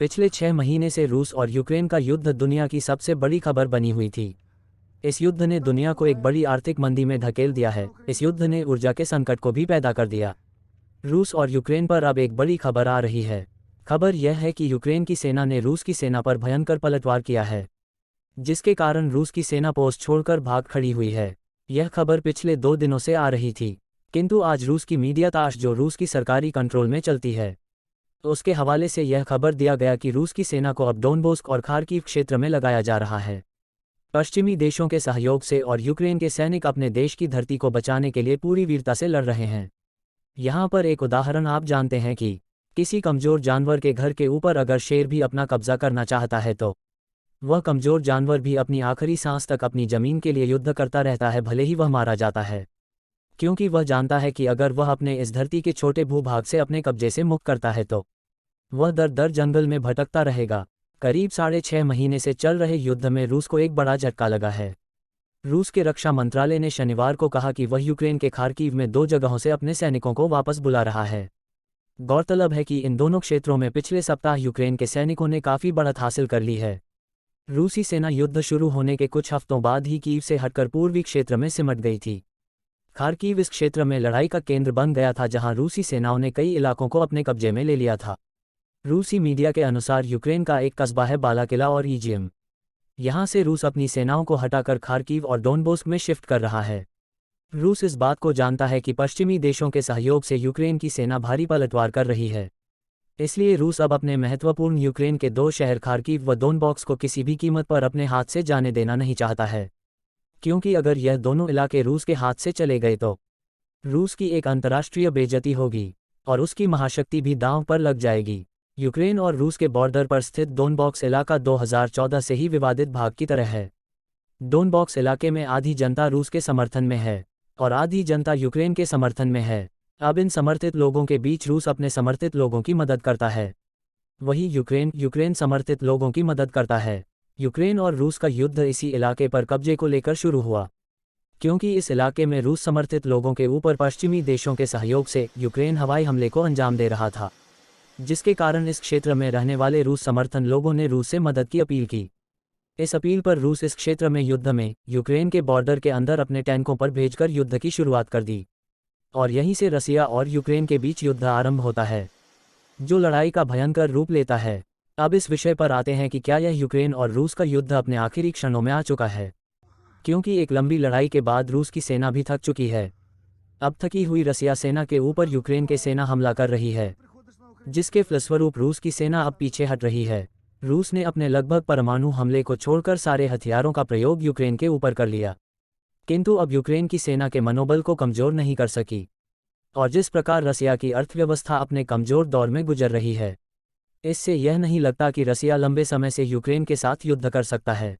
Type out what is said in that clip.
पिछले 6 महीने से रूस और यूक्रेन का युद्ध दुनिया की सबसे बड़ी खबर बनी हुई थी। इस युद्ध ने दुनिया को एक बड़ी आर्थिक मंदी में धकेल दिया है। इस युद्ध ने ऊर्जा के संकट को भी पैदा कर दिया। रूस और यूक्रेन पर अब एक बड़ी खबर आ रही है। खबर यह है कि यूक्रेन की सेना ने रूस की सेना पर भयंकर पलटवार किया है, जिसके कारण रूस की सेना पोस्ट छोड़कर भाग खड़ी हुई है। यह खबर पिछले 2 दिनों से आ रही थी, किंतु आज रूस की मीडिया ताश, जो रूस की सरकारी कंट्रोल में चलती है, उसके हवाले से यह खबर दिया गया कि रूस की सेना को अब डोनबास और खार्किव क्षेत्र में लगाया जा रहा है। पश्चिमी देशों के सहयोग से और यूक्रेन के सैनिक अपने देश की धरती को बचाने के लिए पूरी वीरता से लड़ रहे हैं। यहाँ पर एक उदाहरण आप जानते हैं कि किसी कमज़ोर जानवर के घर के ऊपर अगर शेर भी अपना कब्जा करना चाहता है तो वह कमज़ोर जानवर भी अपनी आखिरी सांस तक अपनी ज़मीन के लिए युद्ध करता रहता है, भले ही वह मारा जाता है, क्योंकि वह जानता है कि अगर वह अपने इस धरती के छोटे भूभाग से अपने कब्जे से मुक्त करता है तो वह दर दर जंगल में भटकता रहेगा। करीब 6.5 महीने से चल रहे युद्ध में रूस को एक बड़ा झटका लगा है। रूस के रक्षा मंत्रालय ने शनिवार को कहा कि वह यूक्रेन के खार्किव में 2 जगहों से अपने सैनिकों को वापस बुला रहा है। गौरतलब है कि इन दोनों क्षेत्रों में पिछले सप्ताह यूक्रेन के सैनिकों ने काफ़ी बढ़त हासिल कर ली है। रूसी सेना युद्ध शुरू होने के कुछ हफ्तों बाद ही कीव से हटकर पूर्वी क्षेत्र में सिमट गई थी। खार्किव इस क्षेत्र में लड़ाई का केंद्र बन गया था, जहां रूसी सेनाओं ने कई इलाकों को अपने कब्जे में ले लिया था। रूसी मीडिया के अनुसार यूक्रेन का एक कस्बा है बालाकिला और ईजियम। यहां से रूस अपनी सेनाओं को हटाकर खार्किव और डोनबास में शिफ्ट कर रहा है। रूस इस बात को जानता है कि पश्चिमी देशों के सहयोग से यूक्रेन की सेना भारी पलटवार कर रही है, इसलिए रूस अब अपने महत्वपूर्ण यूक्रेन के 2 शहर खार्किव व डोनबास को किसी भी कीमत पर अपने हाथ से जाने देना नहीं चाहता है, क्योंकि अगर यह दोनों इलाके रूस के हाथ से चले गए तो रूस की एक अंतर्राष्ट्रीय बेइज्जती होगी और उसकी महाशक्ति भी दांव पर लग जाएगी। यूक्रेन और रूस के बॉर्डर पर स्थित डोनबास इलाका 2014 से ही विवादित भाग की तरह है। डोनबास इलाके में आधी जनता रूस के समर्थन में है और आधी जनता यूक्रेन के समर्थन में है। अब इन समर्थित लोगों के बीच रूस अपने समर्थित लोगों की मदद करता है, वही यूक्रेन समर्थित लोगों की मदद करता है। यूक्रेन और रूस का युद्ध इसी इलाके पर कब्जे को लेकर शुरू हुआ, क्योंकि इस इलाके में रूस समर्थित लोगों के ऊपर पश्चिमी देशों के सहयोग से यूक्रेन हवाई हमले को अंजाम दे रहा था, जिसके कारण इस क्षेत्र में रहने वाले रूस समर्थन लोगों ने रूस से मदद की अपील की। इस अपील पर रूस इस क्षेत्र में युद्ध में यूक्रेन के बॉर्डर के अंदर अपने टैंकों पर भेजकर युद्ध की शुरुआत कर दी और यहीं से रसिया और यूक्रेन के बीच युद्ध आरंभ होता है, जो लड़ाई का भयंकर रूप लेता है। अब इस विषय पर आते हैं कि क्या यह यूक्रेन और रूस का युद्ध अपने आखिरी क्षणों में आ चुका है, क्योंकि एक लंबी लड़ाई के बाद रूस की सेना भी थक चुकी है। अब थकी हुई रसिया सेना के ऊपर यूक्रेन की सेना हमला कर रही है, जिसके फलस्वरूप रूस की सेना अब पीछे हट रही है। रूस ने अपने लगभग परमाणु हमले को छोड़कर सारे हथियारों का प्रयोग यूक्रेन के ऊपर कर लिया, किंतु अब यूक्रेन की सेना के मनोबल को कमज़ोर नहीं कर सकी और जिस प्रकार रसिया की अर्थव्यवस्था अपने कमज़ोर दौर में गुजर रही है, इससे यह नहीं लगता कि रसिया लंबे समय से यूक्रेन के साथ युद्ध कर सकता है।